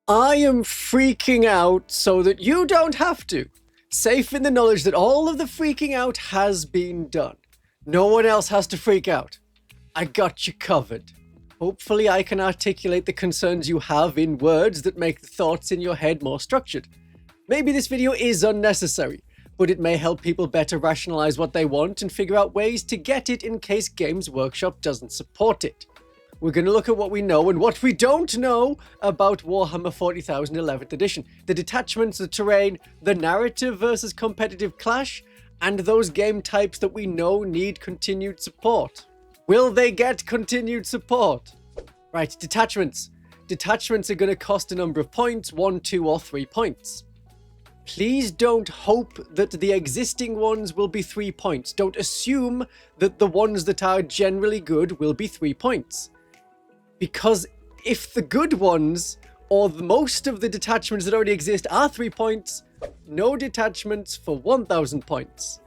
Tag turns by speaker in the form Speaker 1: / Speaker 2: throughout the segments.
Speaker 1: I am freaking out so that you don't have to. Safe in the knowledge that all of the freaking out has been done. No one else has to freak out. I got you covered. Hopefully I can articulate the concerns you have in words that make the thoughts in your head more structured. Maybe this video is unnecessary, but it may help people better rationalize what they want and figure out ways to get it in case Games Workshop doesn't support it. We're going to look at what we know and what we don't know about Warhammer 40,000 11th edition. The detachments, the terrain, the narrative versus competitive clash, and those game types that we know need continued support. Will they get continued support? Right, detachments. Detachments are going to cost a number of points, 1, 2, or 3 points. Please don't hope that the existing ones will be 3 points. Don't assume that the ones that are generally good will be 3 points. Because if the good ones, or most of the detachments that already exist are 3 points, no detachments for 1,000 points.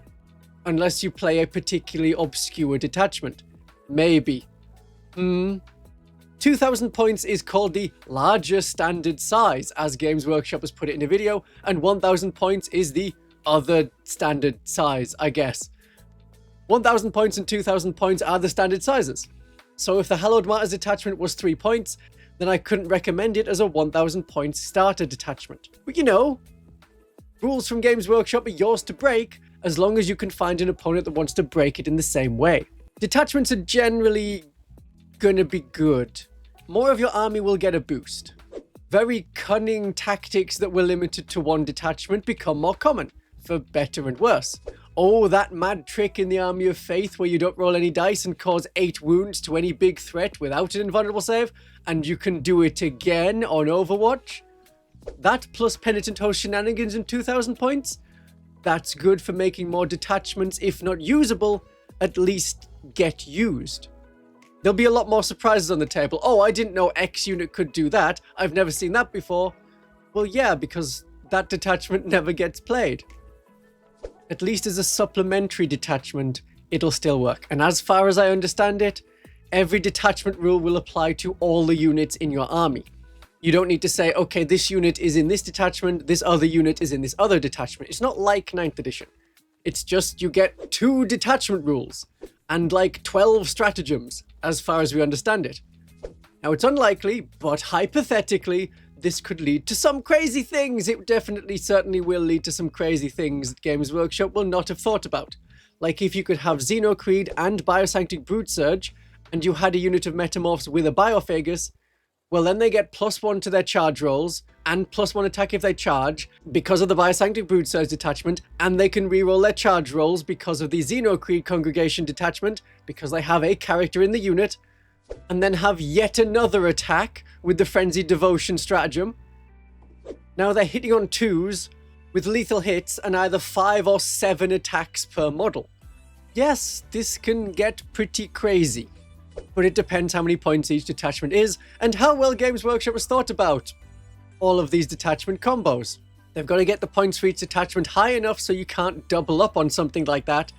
Speaker 1: Unless you play a particularly obscure detachment. Maybe. 2,000 points is called the larger standard size, as Games Workshop has put it in a video, and 1,000 points is the other standard size, I guess. 1,000 points and 2,000 points are the standard sizes. So if the Hallowed Martyrs detachment was 3 points, then I couldn't recommend it as a 1,000 point starter detachment. But you know, rules from Games Workshop are yours to break, as long as you can find an opponent that wants to break it in the same way. Detachments are generally gonna be good. More of your army will get a boost. Very cunning tactics that were limited to one detachment become more common, for better and worse. Oh, that mad trick in the Army of Faith where you don't roll any dice and cause 8 wounds to any big threat without an invulnerable save, and you can do it again on Overwatch? That plus Penitent Host shenanigans and 2,000 points? That's good for making more detachments, if not usable, at least get used. There'll be a lot more surprises on the table. Oh, I didn't know X unit could do that. I've never seen that before. Well, yeah, because that detachment never gets played. At least as a supplementary detachment, it'll still work. And as far as I understand it, every detachment rule will apply to all the units in your army. You don't need to say, okay, this unit is in this detachment, this other unit is in this other detachment. It's not like 9th edition. It's just you get 2 detachment rules and like 12 stratagems, as far as we understand it. Now, it's unlikely, but hypothetically, this could lead to some crazy things. It definitely, certainly will lead to some crazy things that Games Workshop will not have thought about. Like if you could have Xenocreed and Biosanctic Broodsurge, and you had a unit of Metamorphs with a Biophagus, well then they get +1 to their charge rolls, and +1 attack if they charge, because of the Biosanctic Broodsurge detachment, and they can reroll their charge rolls because of the Xenocreed Congregation detachment, because they have a character in the unit, and then have yet another attack with the Frenzied Devotion stratagem. Now they're hitting on 2s with lethal hits and either 5 or 7 attacks per model. Yes, this can get pretty crazy, but it depends how many points each detachment is and how well Games Workshop has thought about all of these detachment combos. They've got to get the points for each detachment high enough so you can't double up on something like that,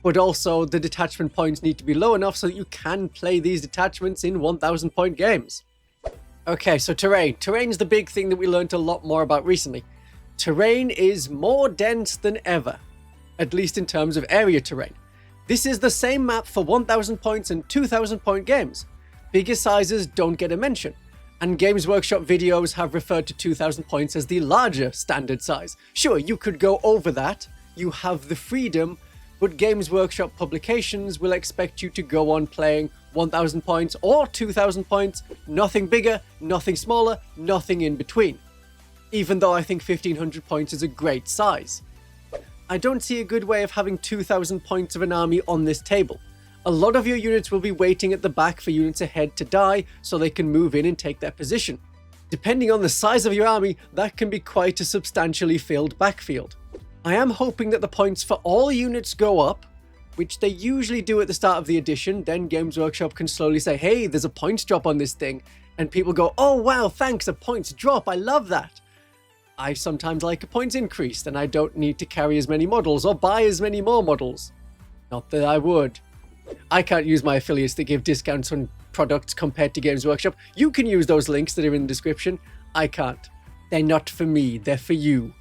Speaker 1: but also the detachment points need to be low enough so that you can play these detachments in 1,000 point games. Okay, so terrain. Terrain's the big thing that we learned a lot more about recently. Terrain is more dense than ever, at least in terms of area terrain. This is the same map for 1,000 points and 2,000 point games. Bigger sizes don't get a mention, and Games Workshop videos have referred to 2,000 points as the larger standard size. Sure, you could go over that, you have the freedom, but Games Workshop publications will expect you to go on playing 1,000 points or 2,000 points, nothing bigger, nothing smaller, nothing in between. Even though I think 1,500 points is a great size. I don't see a good way of having 2,000 points of an army on this table. A lot of your units will be waiting at the back for units ahead to die so they can move in and take their position. Depending on the size of your army, that can be quite a substantially filled backfield. I am hoping that the points for all units go up, which they usually do at the start of the edition. Then Games Workshop can slowly say, hey, there's a points drop on this thing, and people go, oh wow, thanks, a points drop, I love that. I sometimes like a points increase, then I don't need to carry as many models or buy as many more models. Not that I would. I can't use my affiliates that give discounts on products compared to Games Workshop. You can use those links that are in the description. I can't. They're not for me, they're for you.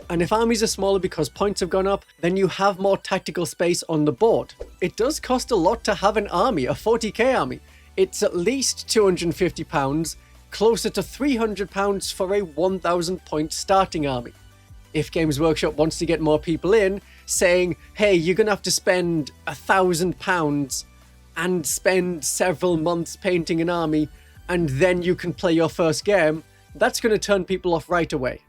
Speaker 1: And if armies are smaller because points have gone up, then you have more tactical space on the board. It does cost a lot to have an army, a 40k army. It's at least £250, closer to £300 for a 1,000 point starting army. If Games Workshop wants to get more people in, saying, hey, you're going to have to spend £1,000 and spend several months painting an army, and then you can play your first game, that's going to turn people off right away.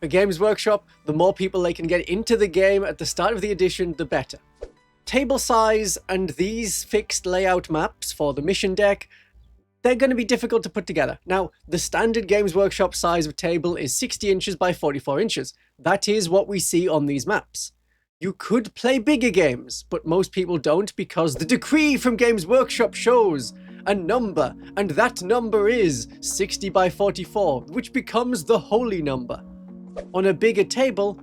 Speaker 1: For Games Workshop, the more people they can get into the game at the start of the edition, the better. Table size and these fixed layout maps for the mission deck, they're going to be difficult to put together. Now, the standard Games Workshop size of table is 60 inches by 44 inches. That is what we see on these maps. You could play bigger games, but most people don't because the decree from Games Workshop shows a number, and that number is 60 by 44, which becomes the holy number. On a bigger table,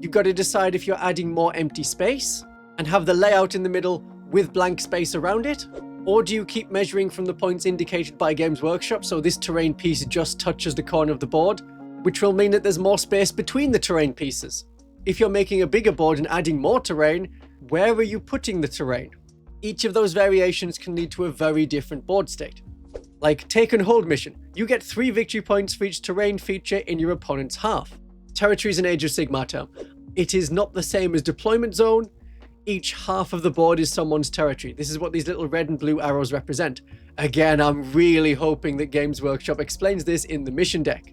Speaker 1: you've got to decide if you're adding more empty space and have the layout in the middle with blank space around it, or do you keep measuring from the points indicated by Games Workshop so this terrain piece just touches the corner of the board, which will mean that there's more space between the terrain pieces. If you're making a bigger board and adding more terrain, where are you putting the terrain? Each of those variations can lead to a very different board state. Like Take and Hold mission, you get 3 victory points for each terrain feature in your opponent's half. Territory is an Age of Sigmar term. It is not the same as Deployment Zone. Each half of the board is someone's territory. This is what these little red and blue arrows represent. Again, I'm really hoping that Games Workshop explains this in the mission deck.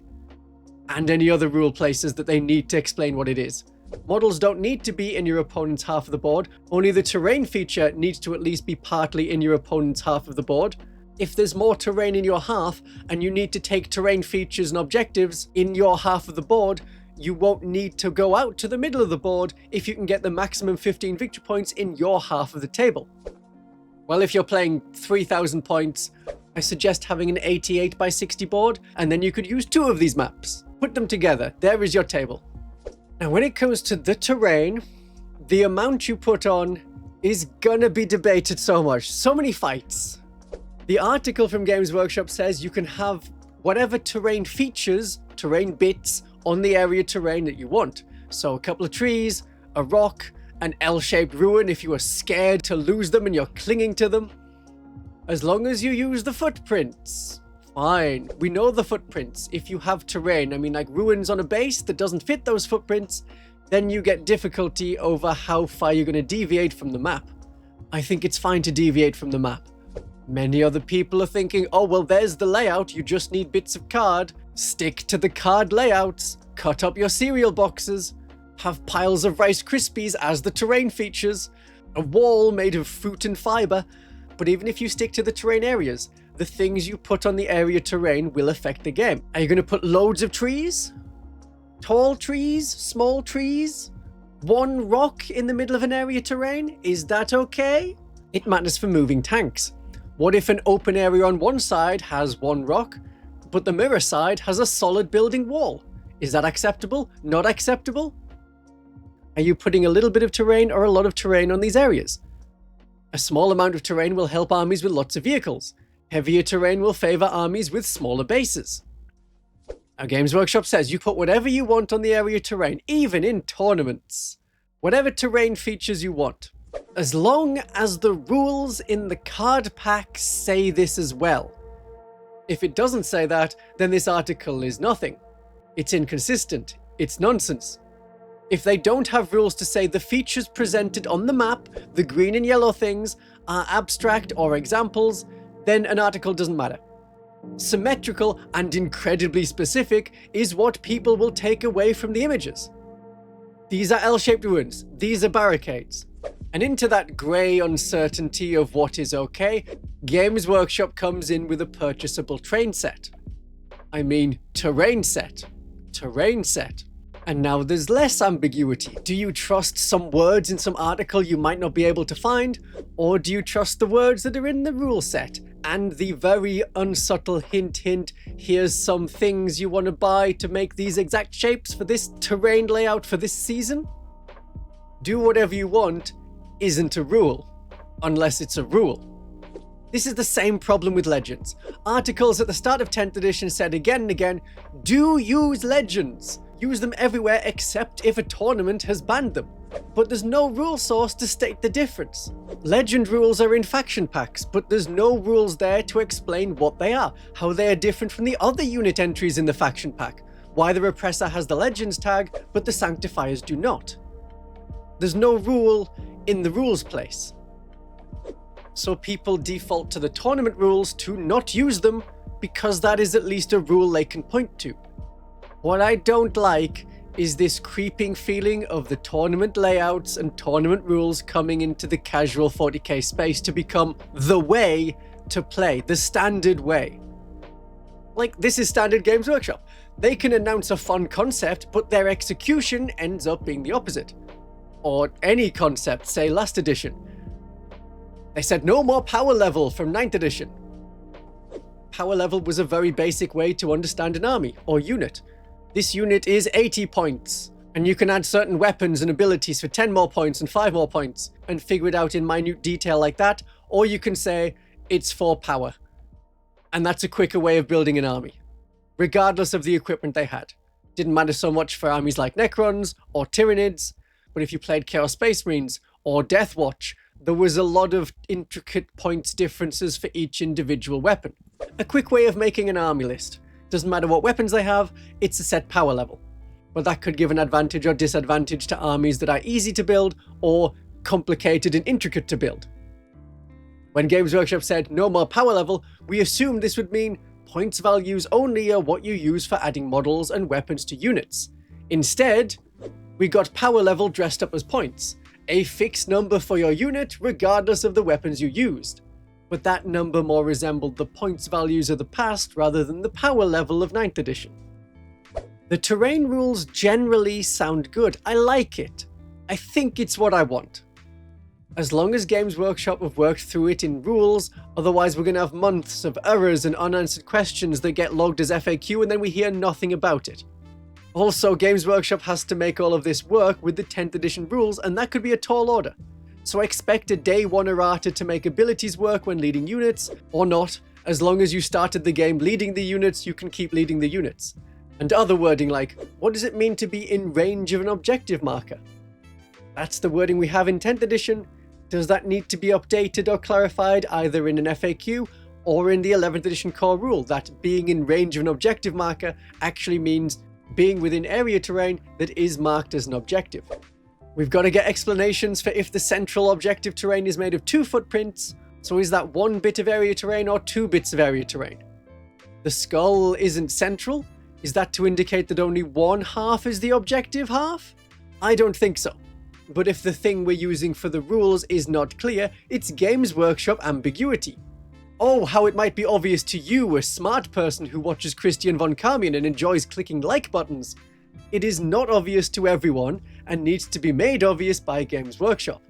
Speaker 1: And any other rule places that they need to explain what it is. Models don't need to be in your opponent's half of the board, only the terrain feature needs to at least be partly in your opponent's half of the board. If there's more terrain in your half, and you need to take terrain features and objectives in your half of the board, you won't need to go out to the middle of the board if you can get the maximum 15 victory points in your half of the table. Well, if you're playing 3,000 points, I suggest having an 88 by 60 board, and then you could use 2 of these maps. Put them together, there is your table. Now when it comes to the terrain, the amount you put on is gonna be debated so much, so many fights. The article from Games Workshop says you can have whatever terrain features, terrain bits, on the area terrain that you want. So a couple of trees, a rock, an L-shaped ruin if you are scared to lose them and you're clinging to them. As long as you use the footprints. Fine, we know the footprints. If you have terrain, I mean like ruins on a base that doesn't fit those footprints, then you get difficulty over how far you're going to deviate from the map. I think it's fine to deviate from the map. Many other people are thinking, oh well there's the layout, you just need bits of card. Stick to the card layouts, cut up your cereal boxes, have piles of Rice Krispies as the terrain features, a wall made of fruit and fiber. But even if you stick to the terrain areas, the things you put on the area terrain will affect the game. Are you going to put loads of trees? Tall trees? Small trees? One rock in the middle of an area terrain? Is that okay? It matters for moving tanks. What if an open area on one side has one rock, but the mirror side has a solid building wall? Is that acceptable? Not acceptable? Are you putting a little bit of terrain or a lot of terrain on these areas? A small amount of terrain will help armies with lots of vehicles. Heavier terrain will favor armies with smaller bases. Now, Games Workshop says you put whatever you want on the area terrain, even in tournaments. Whatever terrain features you want. As long as the rules in the card pack say this as well. If it doesn't say that, then this article is nothing. It's inconsistent. It's nonsense. If they don't have rules to say the features presented on the map, the green and yellow things, are abstract or examples, then an article doesn't matter. Symmetrical and incredibly specific is what people will take away from the images. These are L-shaped ruins. These are barricades. And into that grey uncertainty of what is okay, Games Workshop comes in with a purchasable terrain set. Terrain set. Terrain set. And now there's less ambiguity. Do you trust some words in some article you might not be able to find? Or do you trust the words that are in the rule set? And the very unsubtle hint, here's some things you want to buy to make these exact shapes for this terrain layout for this season? Do whatever you want isn't a rule, unless it's a rule. This is the same problem with Legends. Articles at the start of 10th edition said again and again, do use Legends. Use them everywhere except if a tournament has banned them. But there's no rule source to state the difference. Legend rules are in faction packs, but there's no rules there to explain what they are, how they are different from the other unit entries in the faction pack, why the Repressor has the Legends tag, but the Sanctifiers do not. There's no rule in the rules place. So people default to the tournament rules to not use them because that is at least a rule they can point to. What I don't like is this creeping feeling of the tournament layouts and tournament rules coming into the casual 40k space to become the way to play, the standard way. Like, this is standard Games Workshop. They can announce a fun concept, but their execution ends up being the opposite. Or any concept, say last edition. They said no more power level from 9th edition. Power level was a very basic way to understand an army or unit. This unit is 80 points, and you can add certain weapons and abilities for 10 more points and 5 more points, and figure it out in minute detail like that, or you can say it's 4 power. And that's a quicker way of building an army, regardless of the equipment they had. Didn't matter so much for armies like Necrons or Tyranids, but if you played Chaos Space Marines or Death Watch, there was a lot of intricate points differences for each individual weapon. A quick way of making an army list. Doesn't matter what weapons they have, it's a set power level. But that could give an advantage or disadvantage to armies that are easy to build or complicated and intricate to build. When Games Workshop said no more power level, we assumed this would mean points values only are what you use for adding models and weapons to units. Instead, we got power level dressed up as points. A fixed number for your unit regardless of the weapons you used. But that number more resembled the points values of the past rather than the power level of 9th edition. The terrain rules generally sound good. I like it. I think it's what I want. As long as Games Workshop have worked through it in rules, otherwise we're going to have months of errors and unanswered questions that get logged as FAQ and then we hear nothing about it. Also, Games Workshop has to make all of this work with the 10th edition rules, and that could be a tall order. So expect a day 1 errata to make abilities work when leading units, or not. As long as you started the game leading the units, you can keep leading the units. And other wording like, what does it mean to be in range of an objective marker? That's the wording we have in 10th edition. Does that need to be updated or clarified either in an FAQ or in the 11th edition core rule that being in range of an objective marker actually means being within area terrain that is marked as an objective? We've got to get explanations for if the central objective terrain is made of 2 footprints, so is that 1 bit of area terrain or 2 bits of area terrain? The skull isn't central? Is that to indicate that only 1 half is the objective half? I don't think so. But if the thing we're using for the rules is not clear, it's Games Workshop ambiguity. Oh, how it might be obvious to you, a smart person who watches Christian Von Carmian and enjoys clicking like buttons. It is not obvious to everyone and needs to be made obvious by Games Workshop.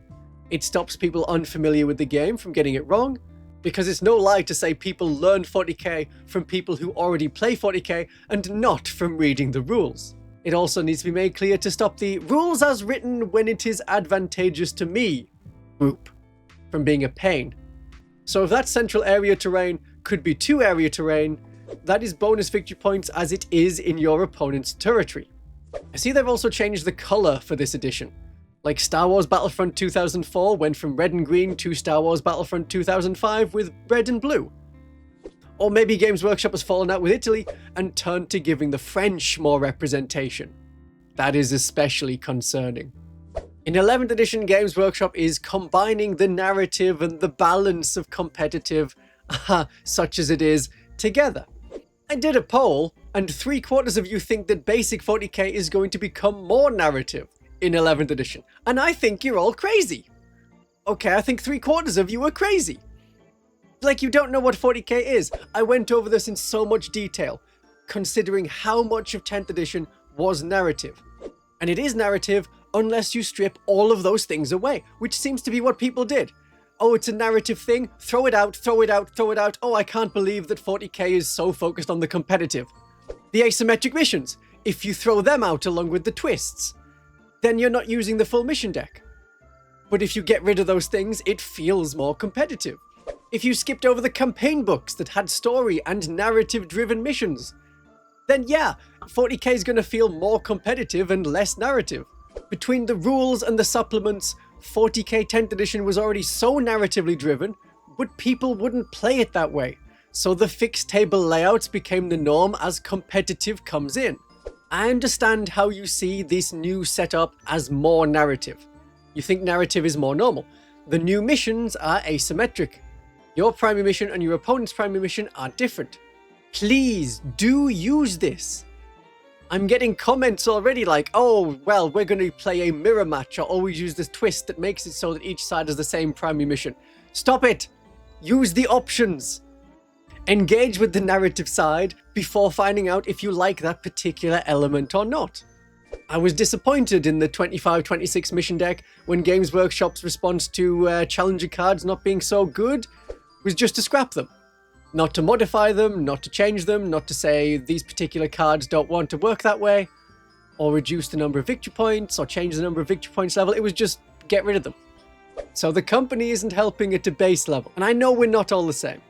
Speaker 1: It stops people unfamiliar with the game from getting it wrong, because it's no lie to say people learn 40k from people who already play 40k and not from reading the rules. It also needs to be made clear to stop the rules as written when it is advantageous to me group from being a pain. So if that central area terrain could be 2 area terrain, that is bonus victory points as it is in your opponent's territory. I see they've also changed the color for this edition. Like Star Wars Battlefront 2004 went from red and green to Star Wars Battlefront 2005 with red and blue. Or maybe Games Workshop has fallen out with Italy and turned to giving the French more representation. That is especially concerning. In 11th edition, Games Workshop is combining the narrative and the balance of competitive, such as it is, together. I did a poll, and 3/4 of you think that basic 40k is going to become more narrative in 11th edition, and I think you're all crazy. Okay, I think 3/4 of you are crazy. Like you don't know what 40k is. I went over this in so much detail, considering how much of 10th edition was narrative. And it is narrative unless you strip all of those things away, which seems to be what people did. Oh, it's a narrative thing, throw it out, throw it out, throw it out. Oh, I can't believe that 40k is so focused on the competitive. The asymmetric missions, if you throw them out along with the twists, then you're not using the full mission deck. But if you get rid of those things, it feels more competitive. If you skipped over the campaign books that had story and narrative-driven missions, then yeah, 40k is going to feel more competitive and less narrative. Between the rules and the supplements, 40k 10th edition was already so narratively driven, but people wouldn't play it that way. So the fixed table layouts became the norm as competitive comes in. I understand how you see this new setup as more narrative. You think narrative is more normal. The new missions are asymmetric. Your primary mission and your opponent's primary mission are different. Please do use this. I'm getting comments already like, oh, well, we're going to play a mirror match or always use this twist that makes it so that each side has the same primary mission. Stop it. Use the options. Engage with the narrative side before finding out if you like that particular element or not. I was disappointed in the 25-26 mission deck when Games Workshop's response to challenger cards not being so good was just to scrap them. Not to modify them, not to change them, not to say these particular cards don't want to work that way, or reduce the number of victory points, or change the number of victory points level. It was just get rid of them. So the company isn't helping at a base level, and I know we're not all the same.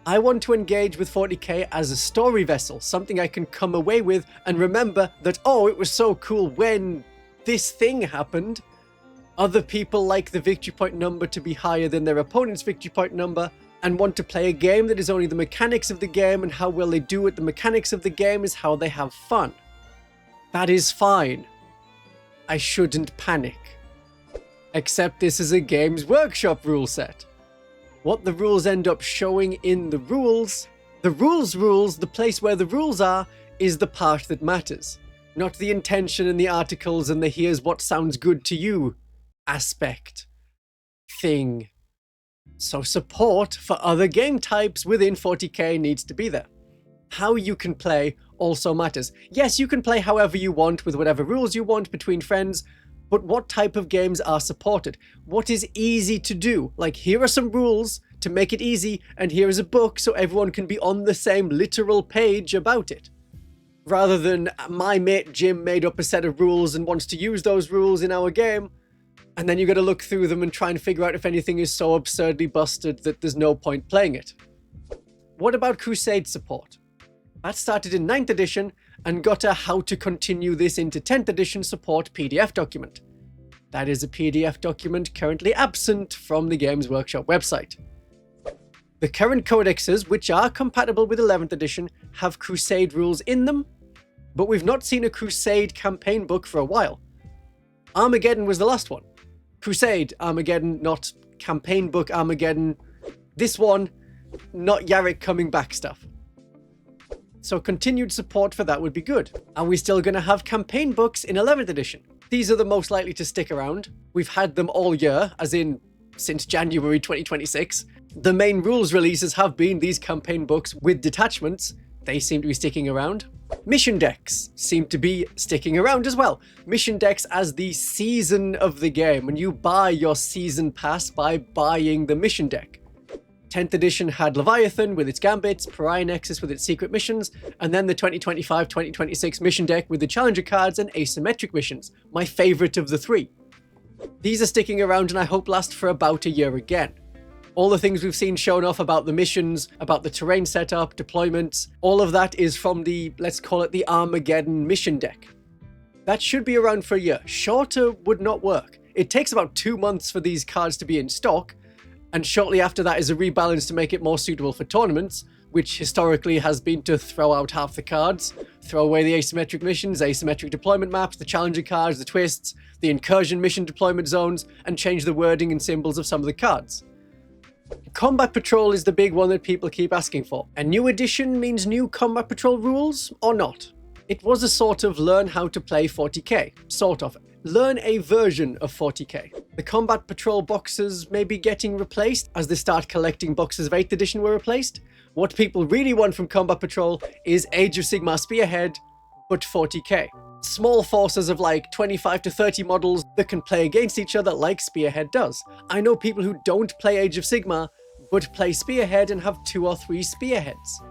Speaker 1: I want to engage with 40k as a story vessel, something I can come away with and remember that, oh, it was so cool when this thing happened. Other people like the victory point number to be higher than their opponent's victory point number and want to play a game that is only the mechanics of the game, and how well they do at the mechanics of the game is how they have fun. That is fine. I shouldn't panic. Except this is a Games Workshop rule set. What the rules end up showing in the rules, the place where the rules are, is the part that matters. Not the intention in the articles and the here's what sounds good to you aspect. Thing. So support for other game types within 40k needs to be there. How you can play also matters. Yes, you can play however you want with whatever rules you want between friends, but what type of games are supported? What is easy to do? Like, here are some rules to make it easy, and here is a book so everyone can be on the same literal page about it. Rather than my mate Jim made up a set of rules and wants to use those rules in our game, and then you got to look through them and try and figure out if anything is so absurdly busted that there's no point playing it. What about Crusade support? That started in 9th edition and got a how to continue this into 10th edition support PDF document. That is a PDF document currently absent from the Games Workshop website. The current codexes, which are compatible with 11th edition, have Crusade rules in them, but we've not seen a Crusade campaign book for a while. Armageddon was the last one. Crusade Armageddon, not campaign book Armageddon. This one, not Yarrick coming back stuff. So continued support for that would be good. Are we still going to have campaign books in 11th edition? These are the most likely to stick around. We've had them all year, as in since January 2026. The main rules releases have been these campaign books with detachments. They seem to be sticking around. Mission decks seem to be sticking around as well. Mission decks as the season of the game, and you buy your season pass by buying the mission deck. 10th edition had Leviathan with its gambits, Pariah Nexus with its secret missions, and then the 2025-2026 mission deck with the challenger cards and asymmetric missions, my favourite of the three. These are sticking around and I hope last for about a year again. All the things we've seen shown off about the missions, about the terrain setup, deployments, all of that is from the, let's call it the Armageddon mission deck. That should be around for a year. Shorter would not work. It takes about 2 months for these cards to be in stock, and shortly after that is a rebalance to make it more suitable for tournaments, which historically has been to throw out half the cards, throw away the asymmetric missions, asymmetric deployment maps, the challenger cards, the twists, the incursion mission deployment zones, and change the wording and symbols of some of the cards. Combat Patrol is the big one that people keep asking for. A new edition means new Combat Patrol rules, or not? It was a sort of learn how to play 40k, sort of. Learn a version of 40k. The Combat Patrol boxes may be getting replaced as the start collecting boxes of 8th edition were replaced. What people really want from Combat Patrol is Age of Sigmar Spearhead, but 40k. Small forces of like 25 to 30 models that can play against each other like Spearhead does. I know people who don't play Age of Sigmar, but play Spearhead and have 2 or 3 Spearheads.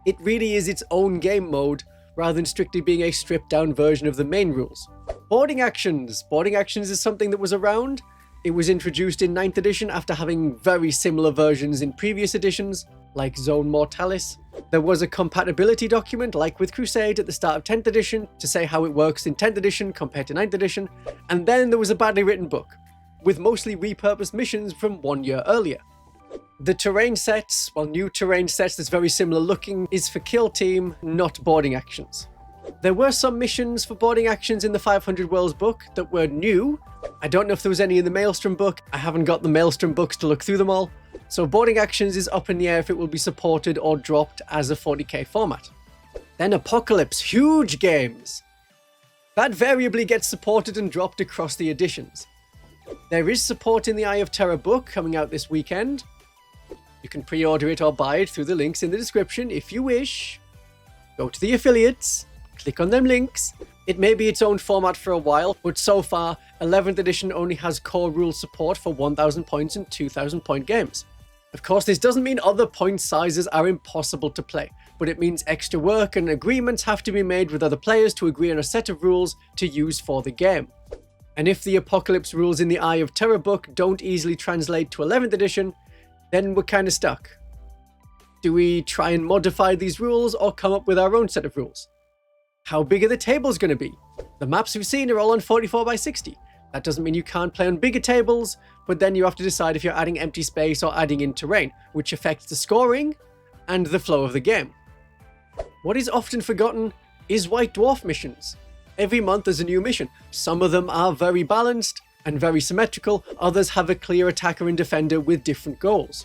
Speaker 1: It really is its own game mode, rather than strictly being a stripped down version of the main rules. Boarding actions. Boarding actions is something that was around. It was introduced in 9th edition after having very similar versions in previous editions, like Zone Mortalis. There was a compatibility document, like with Crusade, at the start of 10th edition to say how it works in 10th edition compared to 9th edition, and then there was a badly written book, with mostly repurposed missions from 1 year earlier. The terrain sets, well, new terrain sets that's very similar looking, is for kill team, not boarding actions. There were some missions for boarding actions in the 500 Worlds book that were new. I don't know if there was any in the Maelstrom book. I haven't got the Maelstrom books to look through them all. So boarding actions is up in the air if it will be supported or dropped as a 40k format. Then Apocalypse, huge games. That variably gets supported and dropped across the editions. There is support in the Eye of Terror book coming out this weekend. You can pre-order it or buy it through the links in the description if you wish. Go to the affiliates. Click on them links. It may be its own format for a while, but so far, 11th edition only has core rule support for 1000 points and 2000 point games. Of course, this doesn't mean other point sizes are impossible to play, but it means extra work and agreements have to be made with other players to agree on a set of rules to use for the game. And if the Apocalypse rules in the Eye of Terror book don't easily translate to 11th edition, then we're kind of stuck. Do we try and modify these rules or come up with our own set of rules? How big are the tables going to be? The maps we've seen are all on 44 by 60. That doesn't mean you can't play on bigger tables, but then you have to decide if you're adding empty space or adding in terrain, which affects the scoring and the flow of the game. What is often forgotten is White Dwarf Missions. Every month there's a new mission. Some of them are very balanced and very symmetrical, others have a clear attacker and defender with different goals.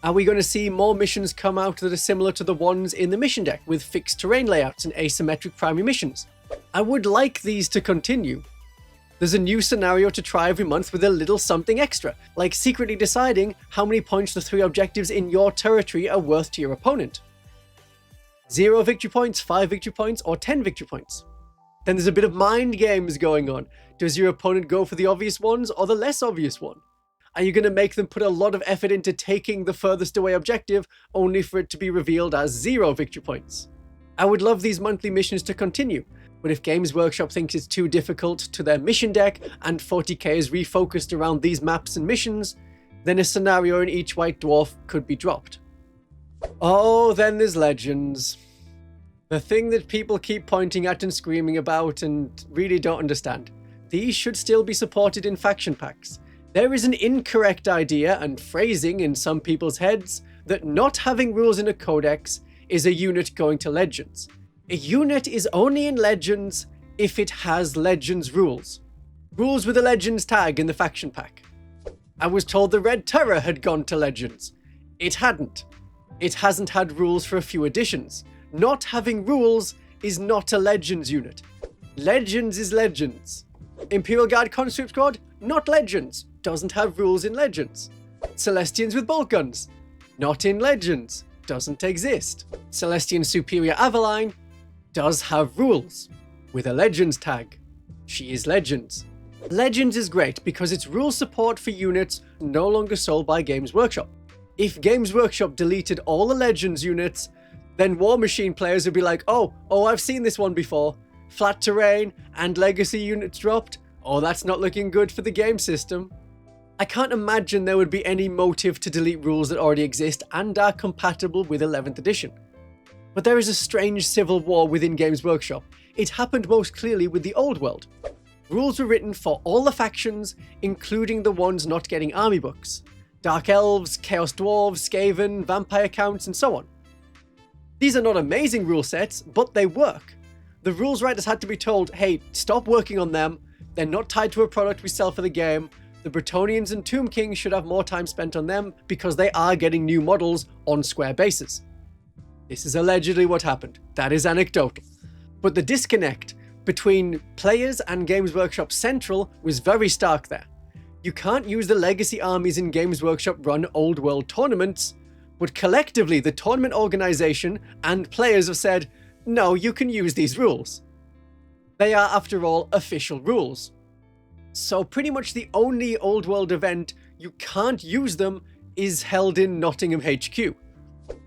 Speaker 1: Are we going to see more missions come out that are similar to the ones in the mission deck, with fixed terrain layouts and asymmetric primary missions? I would like these to continue. There's a new scenario to try every month with a little something extra, like secretly deciding how many points the 3 objectives in your territory are worth to your opponent. 0 victory points, 5 victory points, or 10 victory points. Then there's a bit of mind games going on. Does your opponent go for the obvious ones or the less obvious one? Are you going to make them put a lot of effort into taking the furthest away objective, only for it to be revealed as 0 victory points? I would love these monthly missions to continue, but if Games Workshop thinks it's too difficult to their mission deck, and 40k is refocused around these maps and missions, then a scenario in each White Dwarf could be dropped. Oh, then there's Legends. The thing that people keep pointing at and screaming about and really don't understand. These should still be supported in faction packs. There is an incorrect idea and phrasing in some people's heads that not having rules in a codex is a unit going to Legends. A unit is only in Legends if it has Legends rules. Rules with a Legends tag in the faction pack. I was told the Red Terror had gone to Legends. It hadn't. It hasn't had rules for a few editions. Not having rules is not a Legends unit. Legends is Legends. Imperial Guard Conscript Squad, not Legends. Doesn't have rules in Legends. Celestians with bolt guns, not in Legends. Doesn't exist. Celestian Superior Aveline does have rules with a Legends tag. She is Legends. Legends is great because it's rule support for units no longer sold by Games Workshop. If Games Workshop deleted all the Legends units, then War Machine players would be like, oh, I've seen this one before. Flat terrain and legacy units dropped. Oh, that's not looking good for the game system. I can't imagine there would be any motive to delete rules that already exist and are compatible with 11th edition. But there is a strange civil war within Games Workshop. It happened most clearly with the Old World. Rules were written for all the factions, including the ones not getting army books. Dark Elves, Chaos Dwarves, Skaven, Vampire Counts, and so on. These are not amazing rule sets, but they work. The rules writers had to be told, hey, stop working on them. They're not tied to a product we sell for the game. The Bretonnians and Tomb Kings should have more time spent on them because they are getting new models on square bases. This is allegedly what happened. That is anecdotal. But the disconnect between players and Games Workshop Central was very stark there. You can't use the legacy armies in Games Workshop run Old World tournaments, but collectively the tournament organization and players have said, no, you can use these rules. They are, after all, official rules. So pretty much the only Old World event you can't use them is held in Nottingham HQ.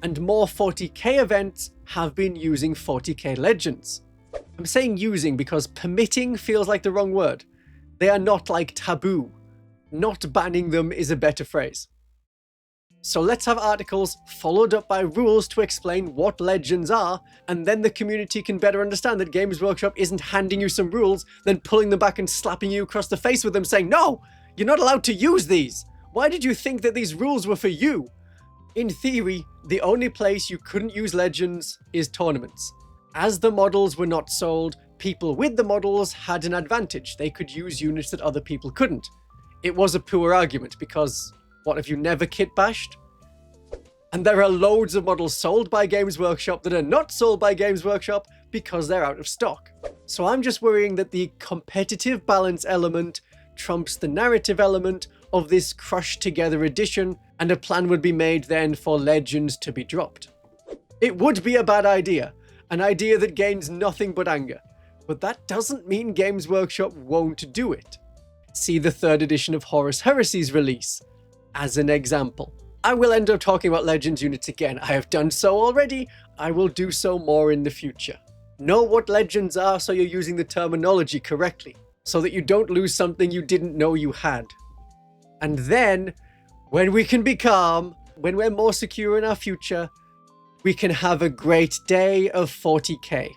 Speaker 1: And more 40k events have been using 40k Legends. I'm saying using because permitting feels like the wrong word. They are not like taboo. Not banning them is a better phrase. So let's have articles followed up by rules to explain what legends are, and then the community can better understand that Games Workshop isn't handing you some rules, then pulling them back and slapping you across the face with them saying, "No, you're not allowed to use these! Why did you think that these rules were for you?" In theory, the only place you couldn't use legends is tournaments. As the models were not sold, people with the models had an advantage. They could use units that other people couldn't. It was a poor argument because what, have you never kit bashed? And there are loads of models sold by Games Workshop that are not sold by Games Workshop because they're out of stock. So I'm just worrying that the competitive balance element trumps the narrative element of this crushed together edition, and a plan would be made then for legends to be dropped. It would be a bad idea, an idea that gains nothing but anger, but that doesn't mean Games Workshop won't do it. See the 3rd edition of Horus Heresy's release as an example. I will end up talking about Legends units again. I have done so already. I will do so more in the future. Know what Legends are so you're using the terminology correctly, so that you don't lose something you didn't know you had. And then, when we can be calm, when we're more secure in our future, we can have a great day of 40k.